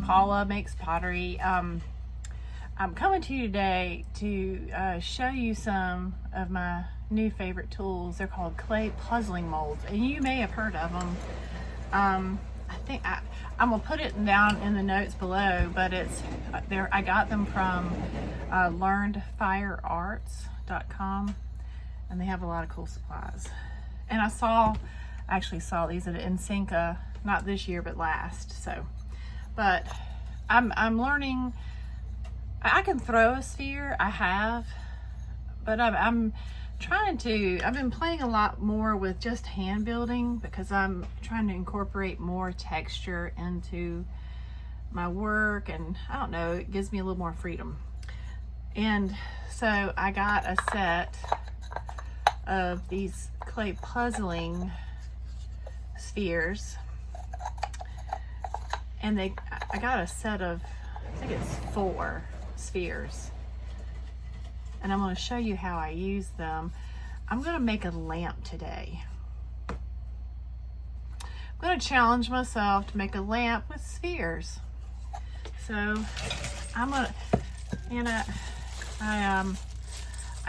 Paula Makes Pottery. I'm coming to you today to show you some of my new favorite tools. They're called clay puzzling molds, and you may have heard of them. I think I'm gonna put it down in the notes below, but it's there. I got them from learnedfirearts.com, and they have a lot of cool supplies. And I actually saw these at NCENCA, not this year but last. So, but I'm learning. I can throw a sphere. I have, but I'm trying to. I've been playing a lot more with just hand building because I'm trying to incorporate more texture into my work, and I don't know, it gives me a little more freedom. And so I got a set of these clay puzzling spheres, and I got a set of, I think it's 4 spheres, and I'm going to show you how I use them. I'm going to make a lamp today. I'm going to challenge myself to make a lamp with spheres. So I'm going to, I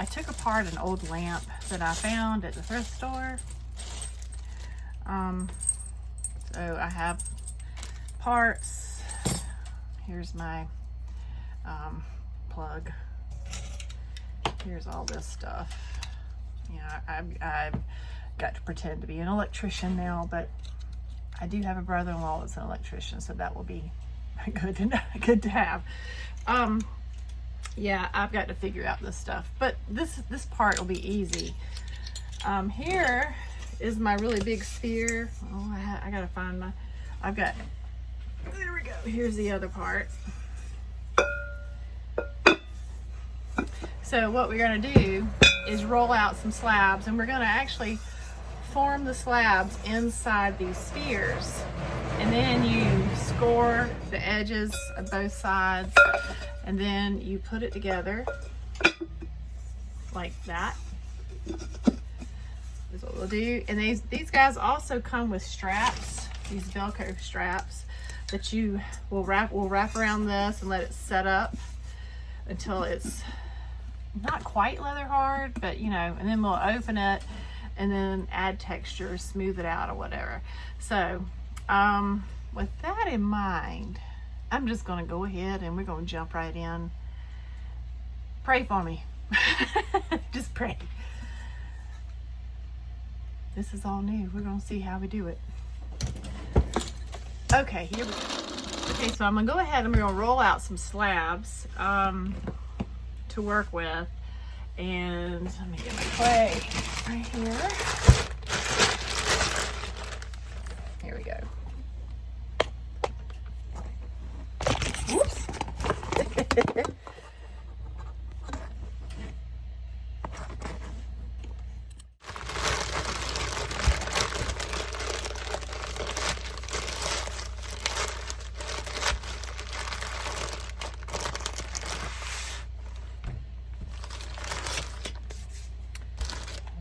took apart an old lamp that I found at the thrift store. So I have parts. Here's my plug. Here's all this stuff. I've got to pretend to be an electrician now, but I do have a brother-in-law that's an electrician, so that will be good to have. Yeah, I've got to figure out this stuff, but this part will be easy. Here is my really big sphere. Oh, I gotta find my, there we go. Here's the other part. So what we're gonna do is roll out some slabs, and we're gonna actually form the slabs inside these spheres. And then you score the edges of both sides, and then you put it together like that. That's what we'll do. And these guys also come with straps, these Velcro straps that you will wrap around this and let it set up until it's not quite leather hard, but and then we'll open it and then add texture, smooth it out or whatever. So with that in mind, I'm just gonna go ahead and we're gonna jump right in. Pray for me. Just pray. This is all new. We're gonna see how we do it. Okay, here we go. Okay, so I'm gonna go ahead and we're gonna roll out some slabs to work with. And let me get my clay right here. Here we go. Whoops.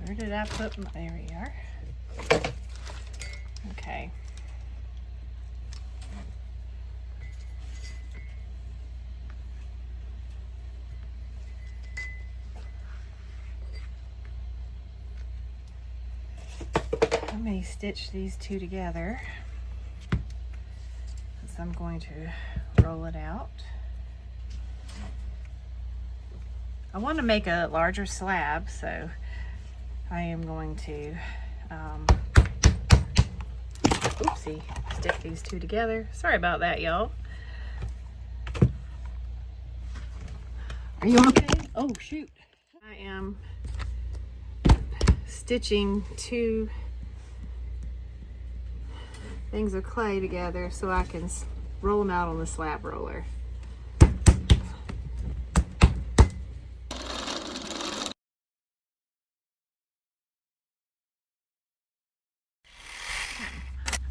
Where did I put my, there we are. Okay. Let me stitch these two together, because I'm going to roll it out. I want to make a larger slab, so I am going to stick these two together. Sorry about that, y'all. Are you okay? Oh shoot. I am stitching 2 things of clay together so I can roll them out on the slab roller.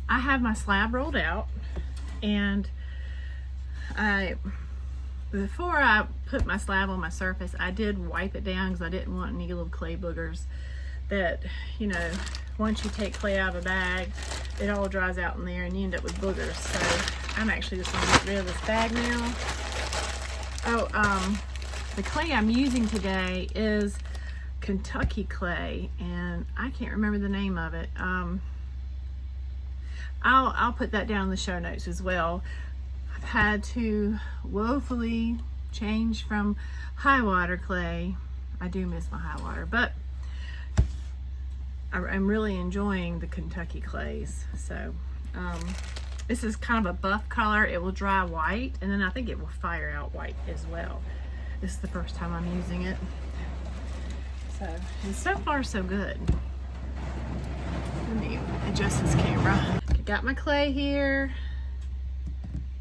I have my slab rolled out, and before I put my slab on my surface, I did wipe it down because I didn't want any little clay boogers that, once you take clay out of a bag, it all dries out in there and you end up with boogers. So I'm actually just gonna get rid of this bag now. Oh, the clay I'm using today is Kentucky clay, and I can't remember the name of it. I'll put that down in the show notes as well. I've had to woefully change from high water clay. I do miss my high water, but I'm really enjoying the Kentucky clays. So this is kind of a buff color. It will dry white, and then I think it will fire out white as well. This is the first time I'm using it. So, and so far so good. Let me adjust this camera. I got my clay here.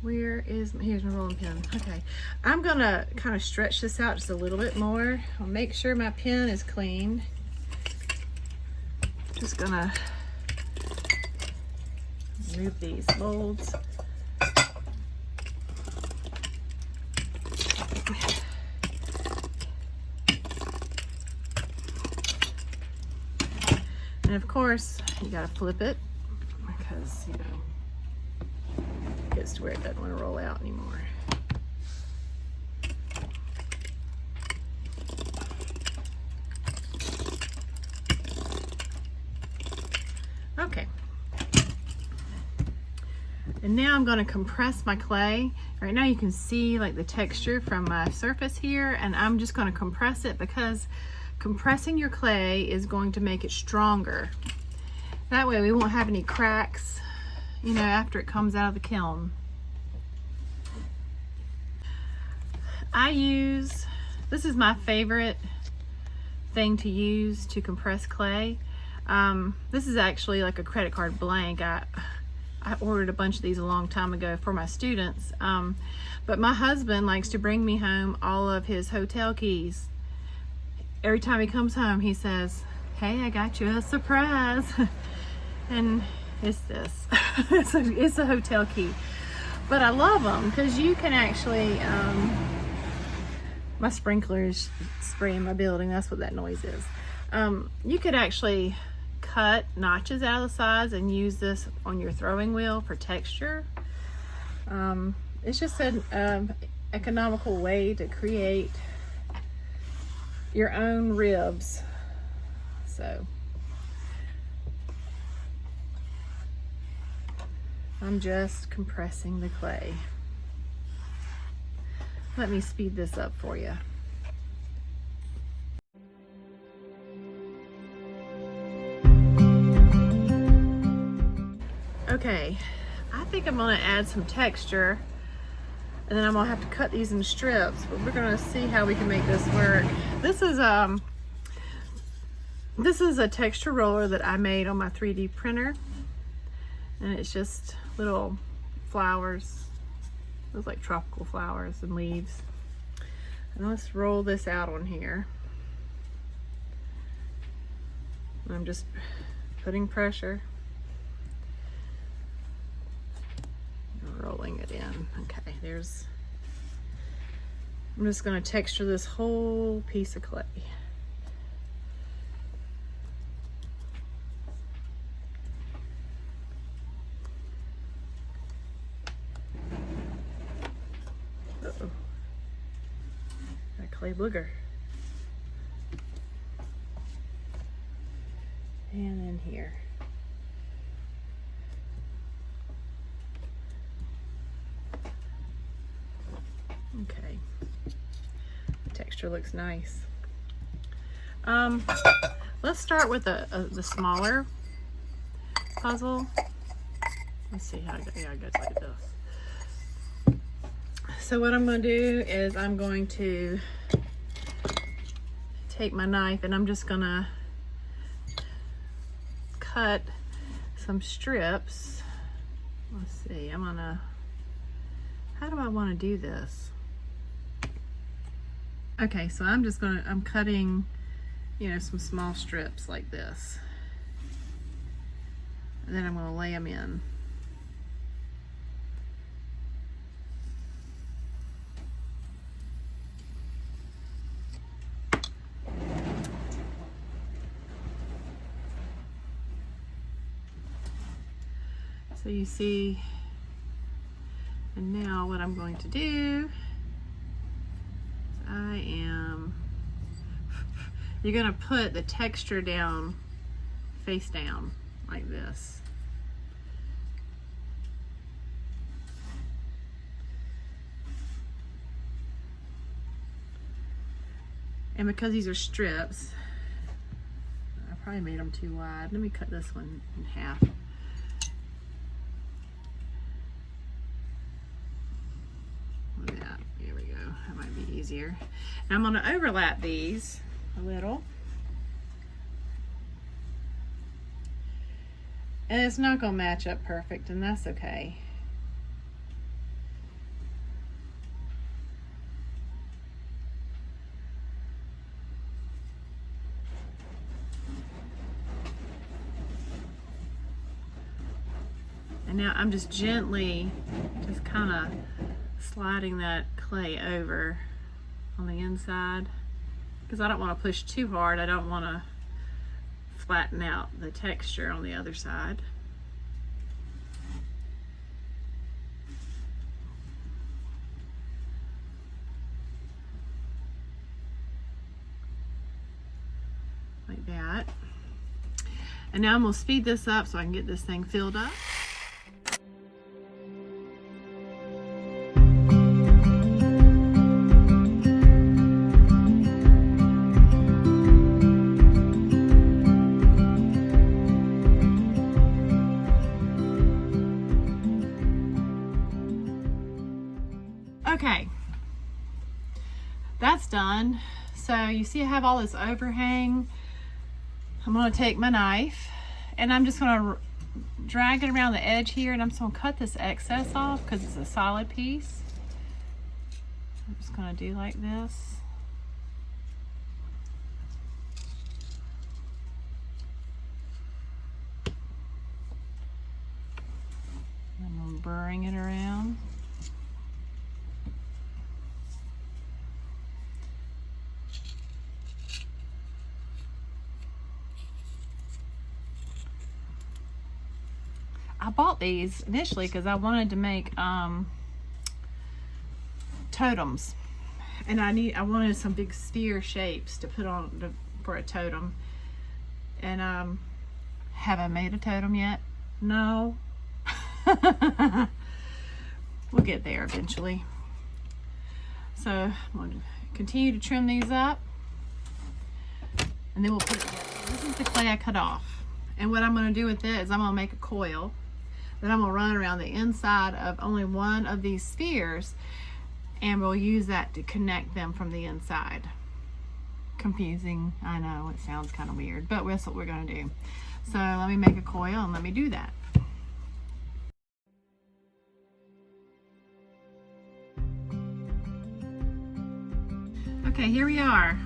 Here's my rolling pin. Okay, I'm gonna kind of stretch this out just a little bit more. I'll make sure my pin is clean. Just gonna remove these molds. And of course, you gotta flip it because, you know, it gets to where it doesn't want to roll out anymore. Okay. And now I'm going to compress my clay. Right now you can see like the texture from my surface here, and I'm just going to compress it because compressing your clay is going to make it stronger. That way we won't have any cracks, you know, after it comes out of the kiln. This is my favorite thing to use to compress clay. This is actually like a credit card blank. I ordered a bunch of these a long time ago for my students. But my husband likes to bring me home all of his hotel keys. Every time he comes home, he says, "Hey, I got you a surprise." And it's this. It's a hotel key. But I love them because you can actually, my sprinklers spraying my building, that's what that noise is. You could actually cut notches out of the sides and use this on your throwing wheel for texture. It's just an economical way to create your own ribs. So I'm just compressing the clay. Let me speed this up for you. Okay, I think I'm gonna add some texture, and then I'm gonna have to cut these in strips, but we're gonna see how we can make this work. This is a texture roller that I made on my 3D printer, and it's just little flowers. Looks like tropical flowers and leaves. And let's roll this out on here. I'm just putting pressure. Rolling it in. Okay, I'm just going to texture this whole piece of clay. Uh-oh. That clay booger. And in here. Okay, the texture looks nice. Let's start with the smaller puzzle. Let's see how it goes. Yeah, it goes like this. So what I'm going to do is I'm going to take my knife and I'm just going to cut some strips. Let's see, how do I want to do this? Okay, so I'm cutting, you know, some small strips like this. And then I'm going to lay them in. So you see And now what I'm going to do is you're gonna put the texture down, face down, like this. And because these are strips, I probably made them too wide. Let me cut this one in half. Look at that. Here we go. That might be easier. Now I'm going to overlap these a little. And it's not going to match up perfect, and that's okay. And now I'm just gently, just kind of sliding that clay over on the inside, because I don't want to push too hard. I don't want to flatten out the texture on the other side. Like that. And now I'm going to speed this up so I can get this thing filled up. Okay, that's done. So you see I have all this overhang. I'm going to take my knife and I'm just going to drag it around the edge here, and I'm just going to cut this excess off because it's a solid piece. I'm just going to do like this. I'm going to bring it around. I bought these initially because I wanted to make totems, and I wanted some big sphere shapes to put on for a totem, and have I made a totem yet? No. We'll get there eventually. So I'm going to continue to trim these up, and then we'll put it together. This is the clay I cut off, and what I'm going to do with it is I'm going to make a coil. Then I'm going to run around the inside of only one of these spheres, and we'll use that to connect them from the inside. Confusing, I know, it sounds kind of weird, but that's what we're going to do. So let me make a coil and let me do that. Okay, here we are.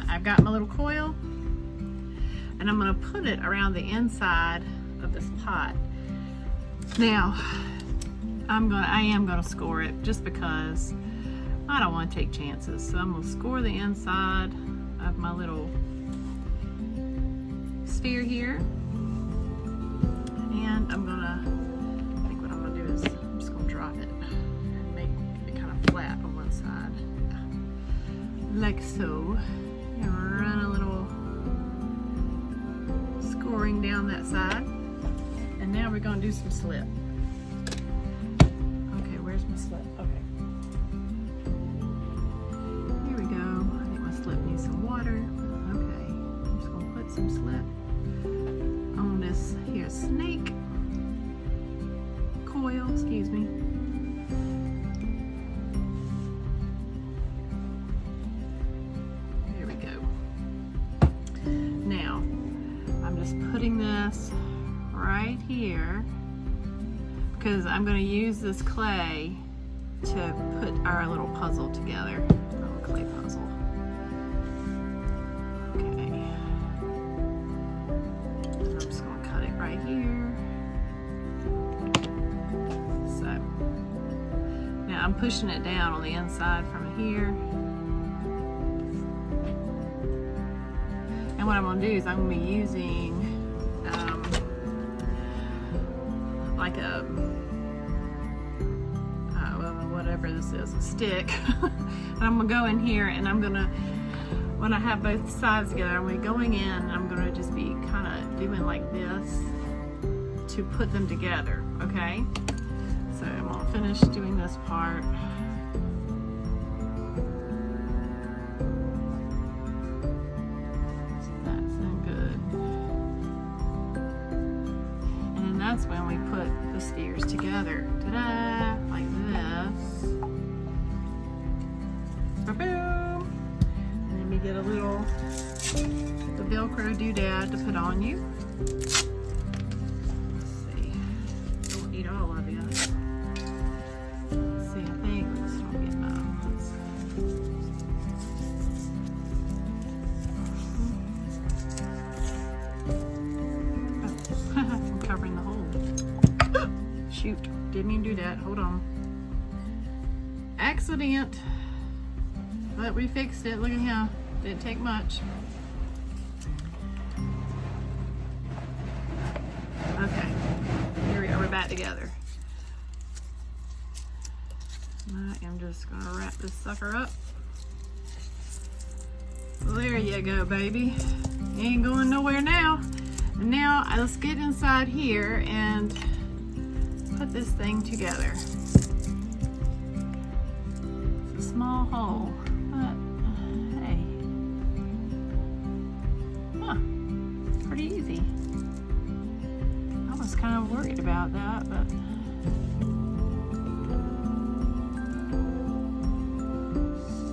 I've got my little coil, and I'm going to put it around the inside of this pot. Now, I am gonna score it just because I don't want to take chances. So I'm gonna score the inside of my little sphere here, and I think what I'm gonna do is I'm just gonna drop it and make it kind of flat on one side, like so, and run a little scoring down that side. And now we're going to do some slip. Okay, where's my slip? Okay. Here we go. I think my slip needs some water. Okay, I'm just going to put some slip on this here snake coil, excuse me. There we go. Now, I'm just putting this right here because I'm going to use this clay to put our little puzzle together, little clay puzzle. Okay, I'm just going to cut it right here. So now I'm pushing it down on the inside from here, and what I'm going to do is I'm going to be using like a, well, whatever this is, a stick. And I'm gonna go in here and I'm gonna, when I have both sides together, I'm gonna be going in and I'm gonna just be kind of doing like this to put them together, okay? So I'm gonna finish doing this part. So that's good. And then that's when we put the spheres together. Ta-da! Like this. Ba-boom! And then we get a little, the Velcro doodad to put on you. Shoot, didn't even do that. Hold on. Accident. But we fixed it. Look at him. Didn't take much. Okay. Here we are. We're back together. I am just going to wrap this sucker up. There you go, baby. You ain't going nowhere now. And now let's get inside here and put this thing together. It's a small hole, but hey, pretty easy. I was kind of worried about that, but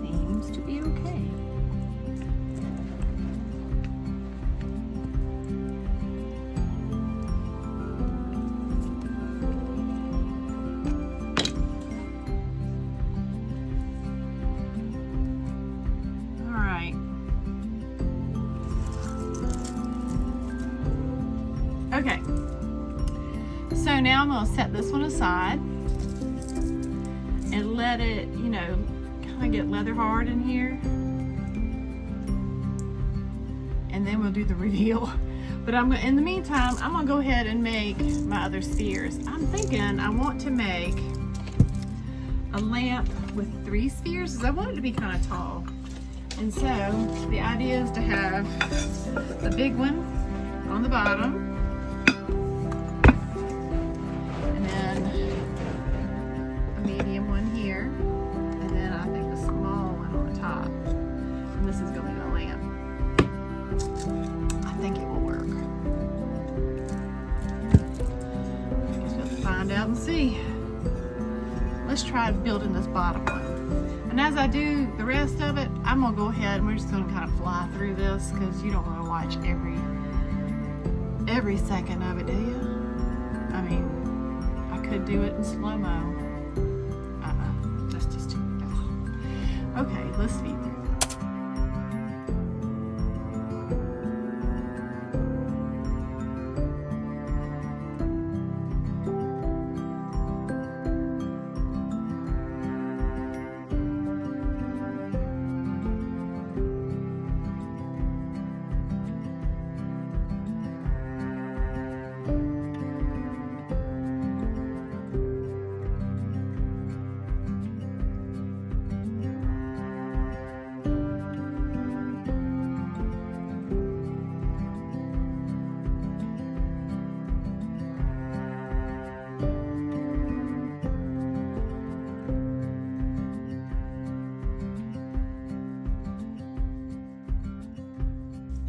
seems to be okay. Okay, so now I'm going to set this one aside and let it, you know, kind of get leather hard in here. And then we'll do the reveal. But in the meantime, I'm going to go ahead and make my other spheres. I'm thinking I want to make a lamp with 3 spheres because I want it to be kind of tall. And so the idea is to have a big one on the bottom. Out and see. Let's try building this bottom one. And as I do the rest of it, I'm gonna go ahead and we're just gonna kind of fly through this because you don't want to watch every second of it, do you? I mean, I could do it in slow-mo. That's just too much. Okay, let's speed through.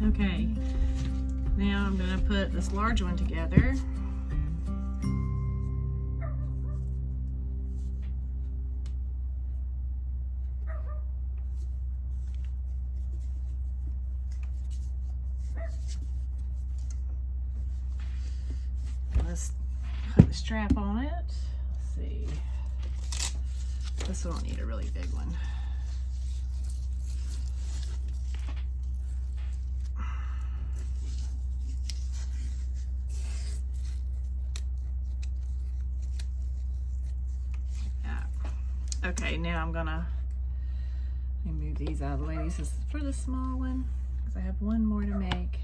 Okay, now I'm going to put this large one together. Let's put the strap on it. Let's see. This one will need a really big one. Okay, now I'm gonna move these out of the way. This is for the small one because I have one more to make.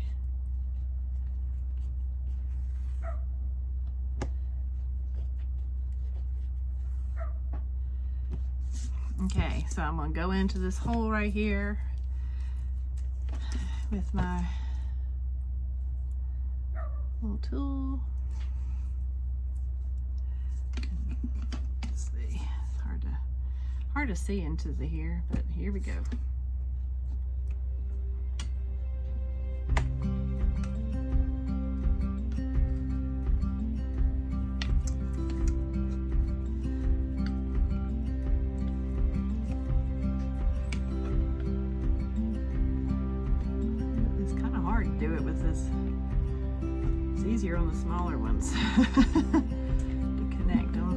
Okay, so I'm gonna go into this hole right here with my little tool. Let's see, it's hard to see into the here, but here we go. It's kind of hard to do it with this. It's easier on the smaller ones to connect them.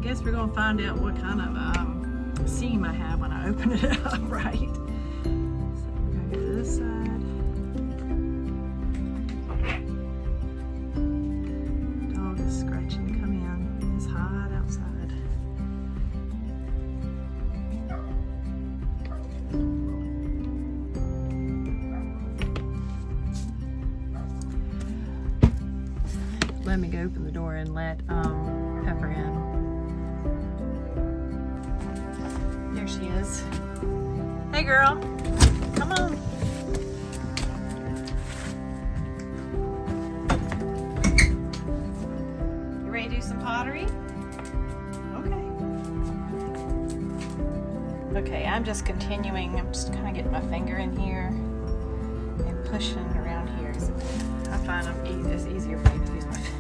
Guess we're gonna find out what kind of seam I have when I open it up, right? So we're gonna go to this side. Dog is scratching. Come in. It's hot outside. Let me go open the door and let Pepper in. There she is. Hey girl, come on. You ready to do some pottery? Okay. Okay, I'm just continuing. I'm just kind of getting my finger in here and pushing around here. So I find it's easier for me to use my finger.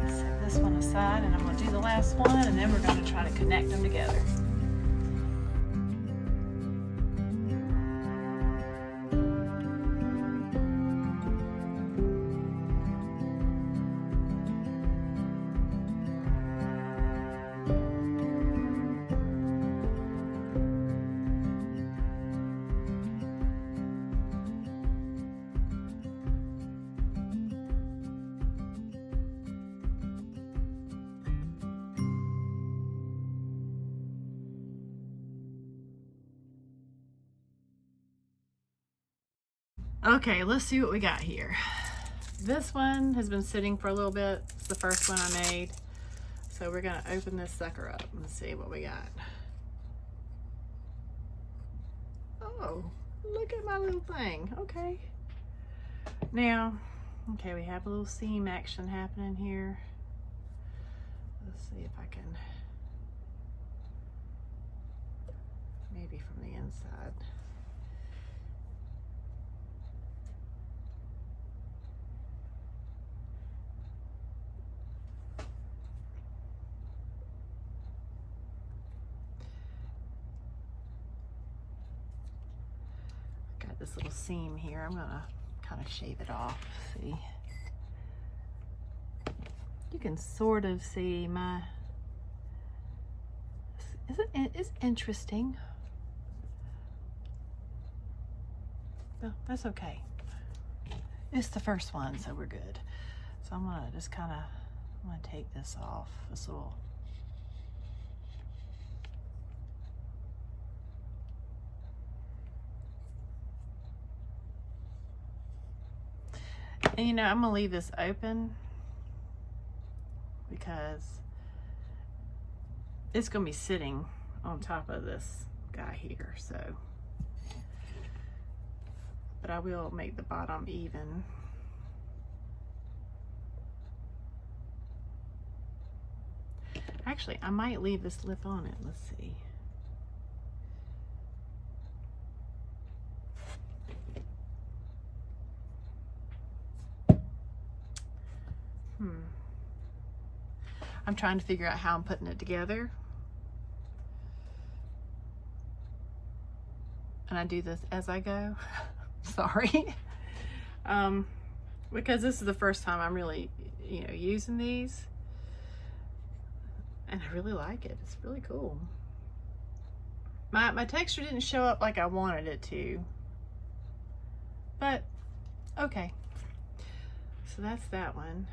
Set this one aside and I'm going to do the last one and then we're going to try to connect them together. Okay, let's see what we got here. This one has been sitting for a little bit. It's the first one I made. So we're gonna open this sucker up and see what we got. Oh, look at my little thing. Okay. Now, okay, we have a little seam action happening here. Let's see if I can, maybe from the inside. This little seam here. I'm gonna kind of shave it off. See, you can sort of see my. It's interesting. No, that's okay. It's the first one, so we're good. So I'm gonna just kind of. I'm gonna take this off. This little. And you know, I'm gonna leave this open because it's gonna be sitting on top of this guy here, so. But I will make the bottom even. Actually, I might leave this lip on it. Let's see. I'm trying to figure out how I'm putting it together. And I do this as I go. Sorry. Because this is the first time I'm really, using these. And I really like it. It's really cool. My texture didn't show up like I wanted it to. But, okay. So that's that one.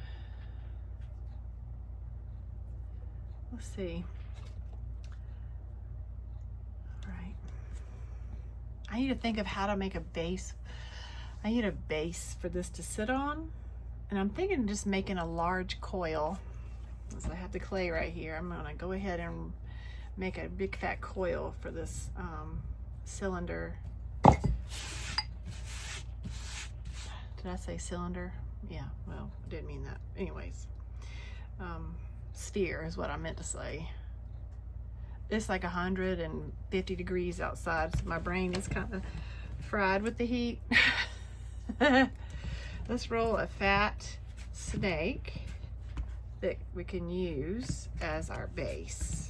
Let's see. All right. I need to think of how to make a base. I need a base for this to sit on. And I'm thinking of just making a large coil. So I have the clay right here. I'm gonna go ahead and make a big fat coil for this cylinder. Did I say cylinder? Yeah, well, I didn't mean that. Anyways, sphere is what I meant to say. It's like 150 degrees outside, so my brain is kind of fried with the heat. Let's roll a fat snake that we can use as our base.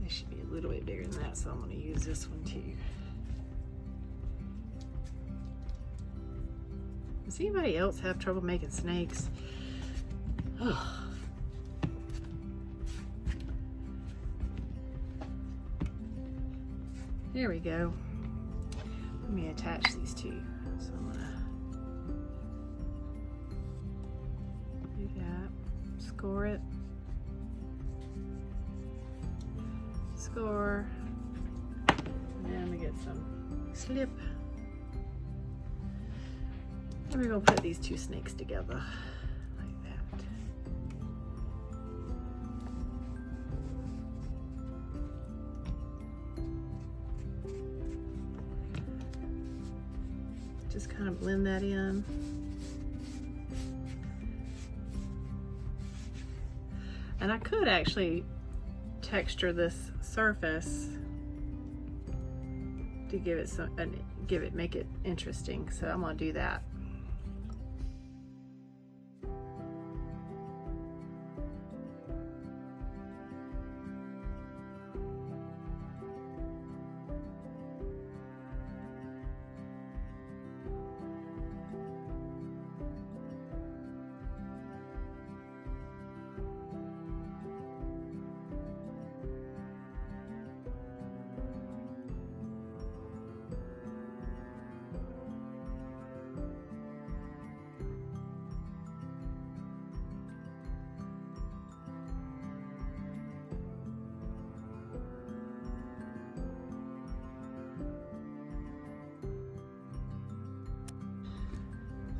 Should be a little bit bigger than that, so I'm going to use this one too. Does anybody else have trouble making snakes? Oh. There we go. Let me attach these two. So I'm going to do that. Score it. Score, and then we get some slip, and we're going to put these two snakes together like that. Just kind of blend that in. And I could actually texture this surface to give it make it interesting, so I'm gonna do that.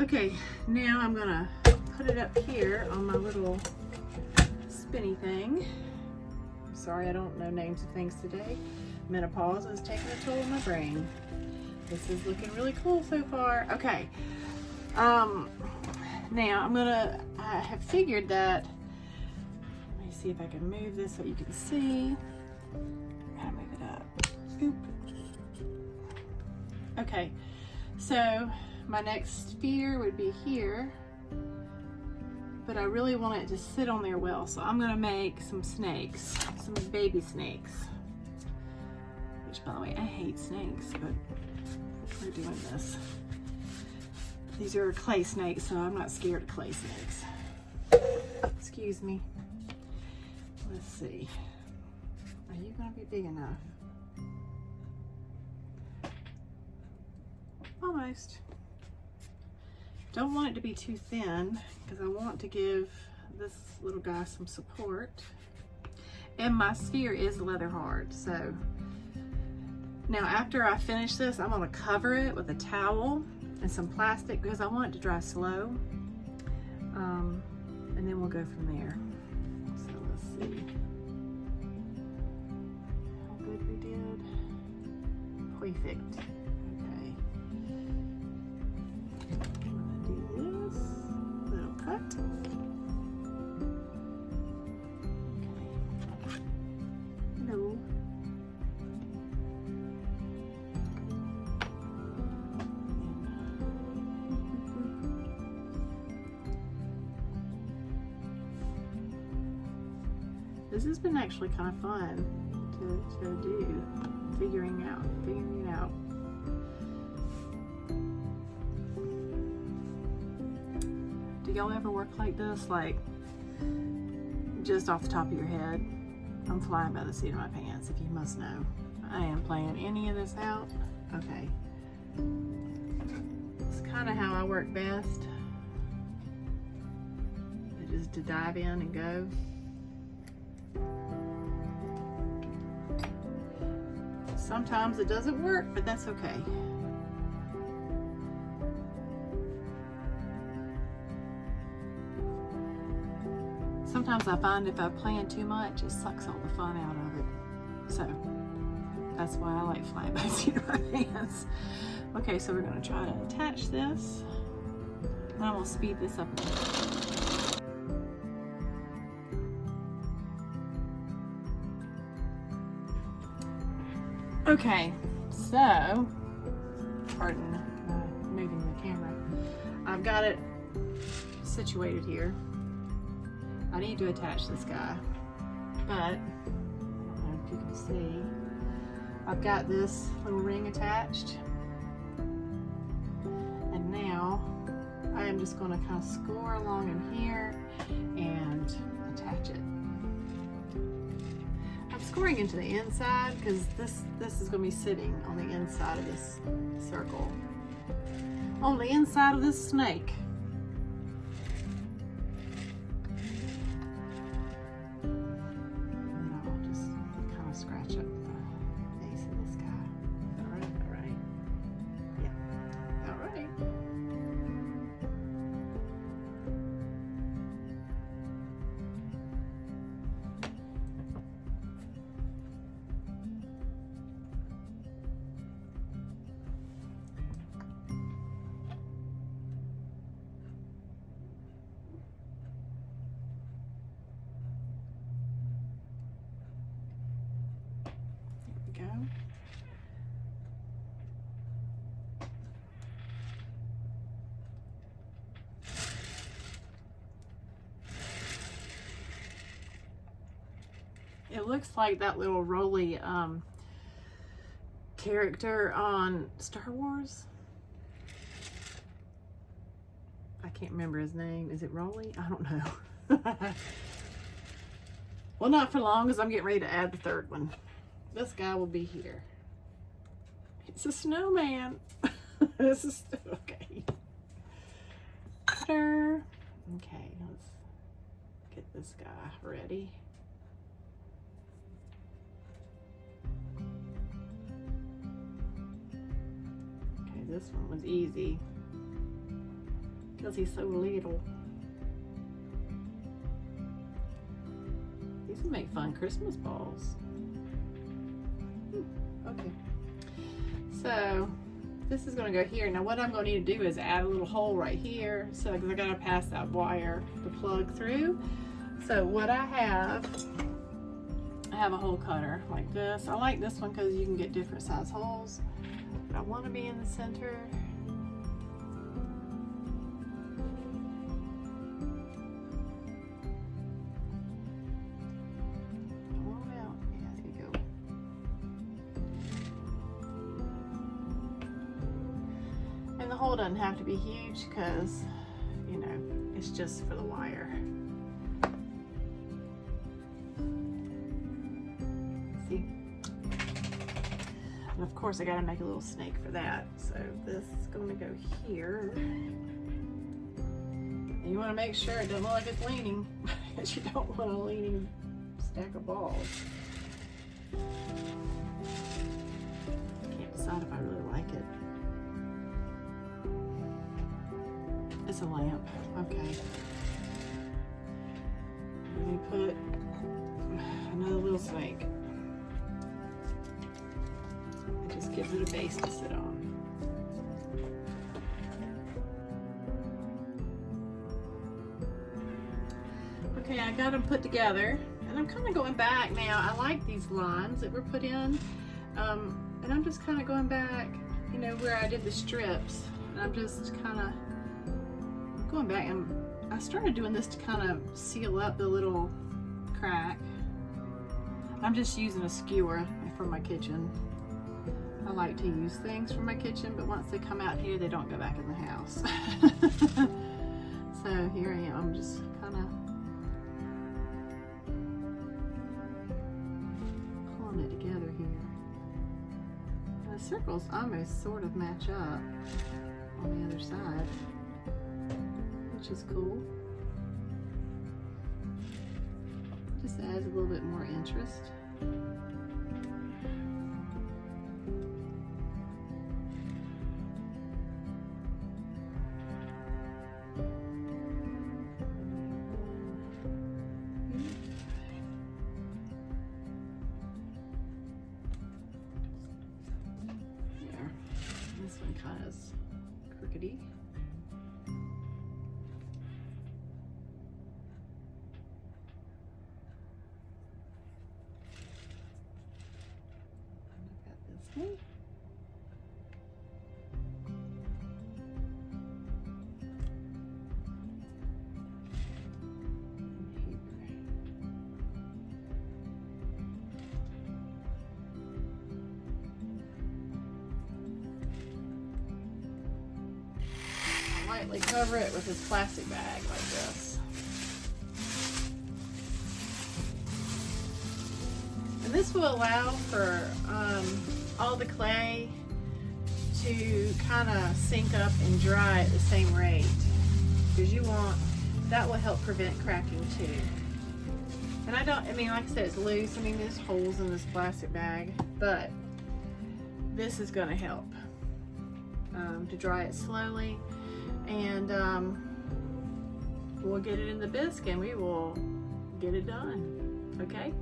Okay, now I'm gonna put it up here on my little spinny thing. I'm sorry, I don't know names of things today. Menopause is taking a toll on my brain. This is looking really cool so far. Okay, now I have figured that, let me see if I can move this so you can see. Gotta move it up. Oop. Okay, so my next sphere would be here, but I really want it to sit on there well, so I'm gonna make some snakes, some baby snakes, which, by the way, I hate snakes, but we're doing this. These are clay snakes, so I'm not scared of clay snakes. Excuse me. Let's see. Are you gonna be big enough? Almost. Don't want it to be too thin because I want to give this little guy some support. And my sphere is leather hard, so now after I finish this, I'm gonna cover it with a towel and some plastic because I want it to dry slow. And then we'll go from there. So let's see how good we did. Perfect. Okay. I'm gonna do this little This has been actually kind of fun to do, figuring it out. Do y'all ever work like this? Like, just off the top of your head? I'm flying by the seat of my pants, if you must know. I am planning any of this out. Okay. It's kind of how I work best. Just to dive in and go. Sometimes it doesn't work, but that's okay. Sometimes I find if I plan too much, it sucks all the fun out of it. So that's why I like flying by the seat of my pants. Okay, so we're gonna try to attach this. And I'm gonna speed this up a bit. Okay, so, pardon moving the camera. I've got it situated here. I need to attach this guy, but I don't know if you can see. I've got this little ring attached, and now I am just going to kind of score along in here and attach it. I'm scoring into the inside because this is going to be sitting on the inside of this circle, on the inside of this snake. Scratch up the base of this guy. All right. Yeah, all right. Go. It looks like that little Rolly character on Star Wars. I can't remember his name. Is it Rolly? I don't know. Well, not for long, because I'm getting ready to add the third one. This guy will be here. It's a snowman. This is okay. Okay, let's get this guy ready. Okay, this one was easy because he's so little. These would make fun Christmas balls. Okay, so this is going to go here. Now what I'm going to need to do is add a little hole right here, so because I got to pass that wire, the plug through. So what I have a hole cutter like this. I like this one because you can get different size holes, but I want to be in the center. The hole doesn't have to be huge because, you know, it's just for the wire. See? And of course I gotta make a little snake for that. So this is gonna go here. And you wanna make sure it doesn't look like it's leaning, because you don't want a leaning stack of balls. Can't decide if I really like it. It's a lamp. Okay. Let me put another little snake. It just gives it a base to sit on. Okay, I got them put together, and I'm kind of going back now. I like these lines that were put in, and I'm just kind of going back, you know, where I did the strips, and I'm just kind of going back, and I started doing this to kind of seal up the little crack. I'm just using a skewer from my kitchen. I like to use things from my kitchen, but once they come out here, they don't go back in the house. So here I am, I'm just kind of pulling it together here. The circles almost sort of match up on the other side, which is cool. Just adds a little bit more interest. This one kind of is crookedy. I've got this one. Lightly cover it with this plastic bag like this. And this will allow for all the clay to kind of sink up and dry at the same rate, because that will help prevent cracking too. And I mean, like I said, it's loose. I mean, there's holes in this plastic bag, but this is going to help to dry it slowly. And we'll get it in the bisque and we will get it done. Okay?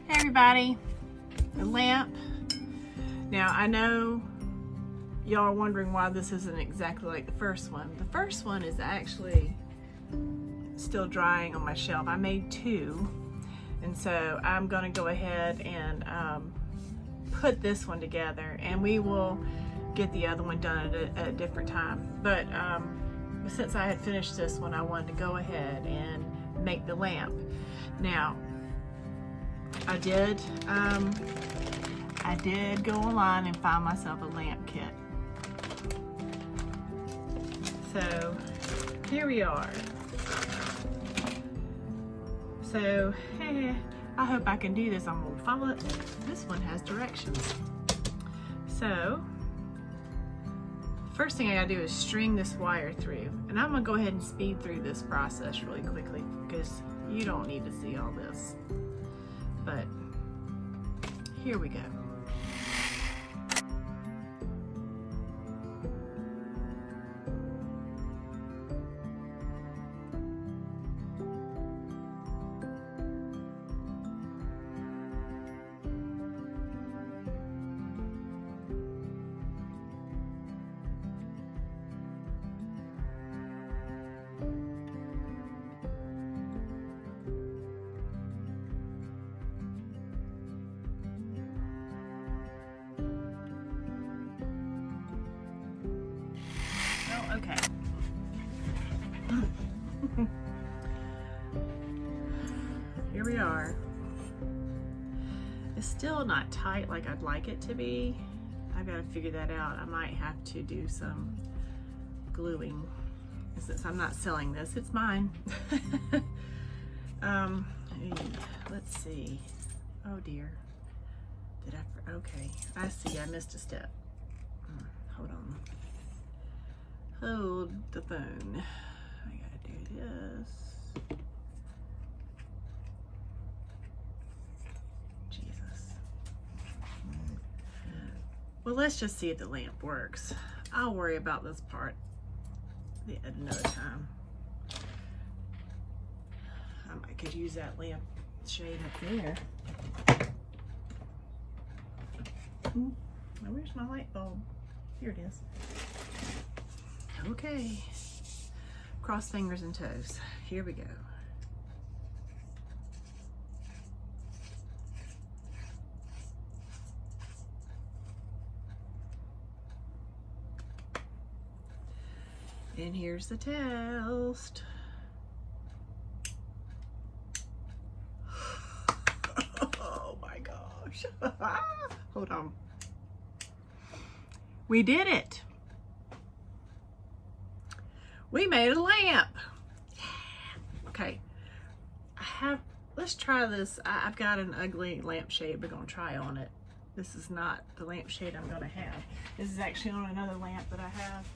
Hey everybody, the lamp. Now I know y'all are wondering why this isn't exactly like the first one. The first one is actually still drying on my shelf. I made two, and so I'm gonna go ahead and put this one together, and we will get the other one done at a different time. But since I had finished this one, I wanted to go ahead and make the lamp. Now, I did go online and find myself a lamp kit. So here we are. So I hope I can do this. I'm gonna follow it. This one has directions. So first thing I gotta do is string this wire through, and I'm gonna go ahead and speed through this process really quickly because you don't need to see all this. But here we go. Okay. Here we are. It's still not tight like I'd like it to be. I've got to figure that out. I might have to do some gluing. Since I'm not selling this, it's mine. Let's see. Oh dear. Okay, I see, I missed a step. Hold on. Hold the phone. I gotta do this. Jesus. Well, let's just see if the lamp works. I'll worry about this part at another time. I could use that lamp shade up there. Now where's my light bulb? Here it is. Okay, cross fingers and toes. Here we go. And here's the test. gosh. Hold on. We did it. We made a lamp. Okay. Let's try this. I've got an ugly lampshade we're gonna try on it. This is not the lampshade I'm gonna have. This is actually on another lamp that I have.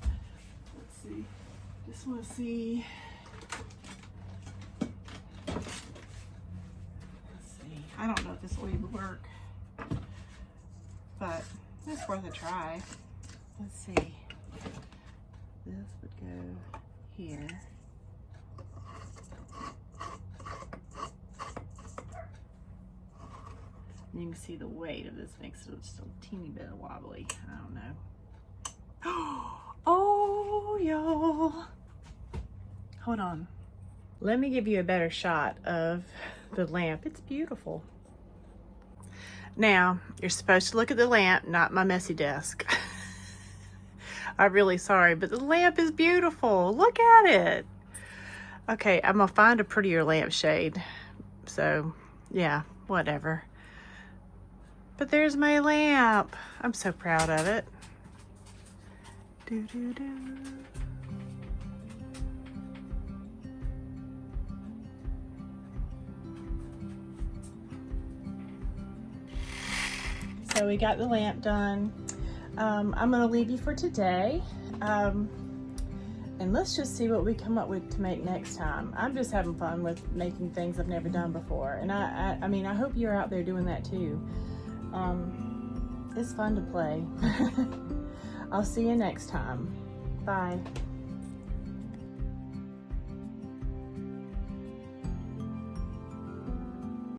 Let's see. Just wanna see. I don't know if this will even work, but it's worth a try. Let's see. This would go here. And you can see the weight of this makes it just a teeny bit wobbly. I don't know. Oh, y'all. Hold on. Let me give you a better shot of the lamp. It's beautiful. Now, you're supposed to look at the lamp, not my messy desk. I'm really sorry, but the lamp is beautiful. Look at it. Okay, I'm gonna find a prettier lampshade. So, yeah, whatever. But there's my lamp. I'm so proud of it. Do-do-do. So we got the lamp done. I'm gonna leave you for today. And let's just see what we come up with to make next time. I'm just having fun with making things I've never done before. And I mean, I hope you're out there doing that too. It's fun to play. I'll see you next time. Bye.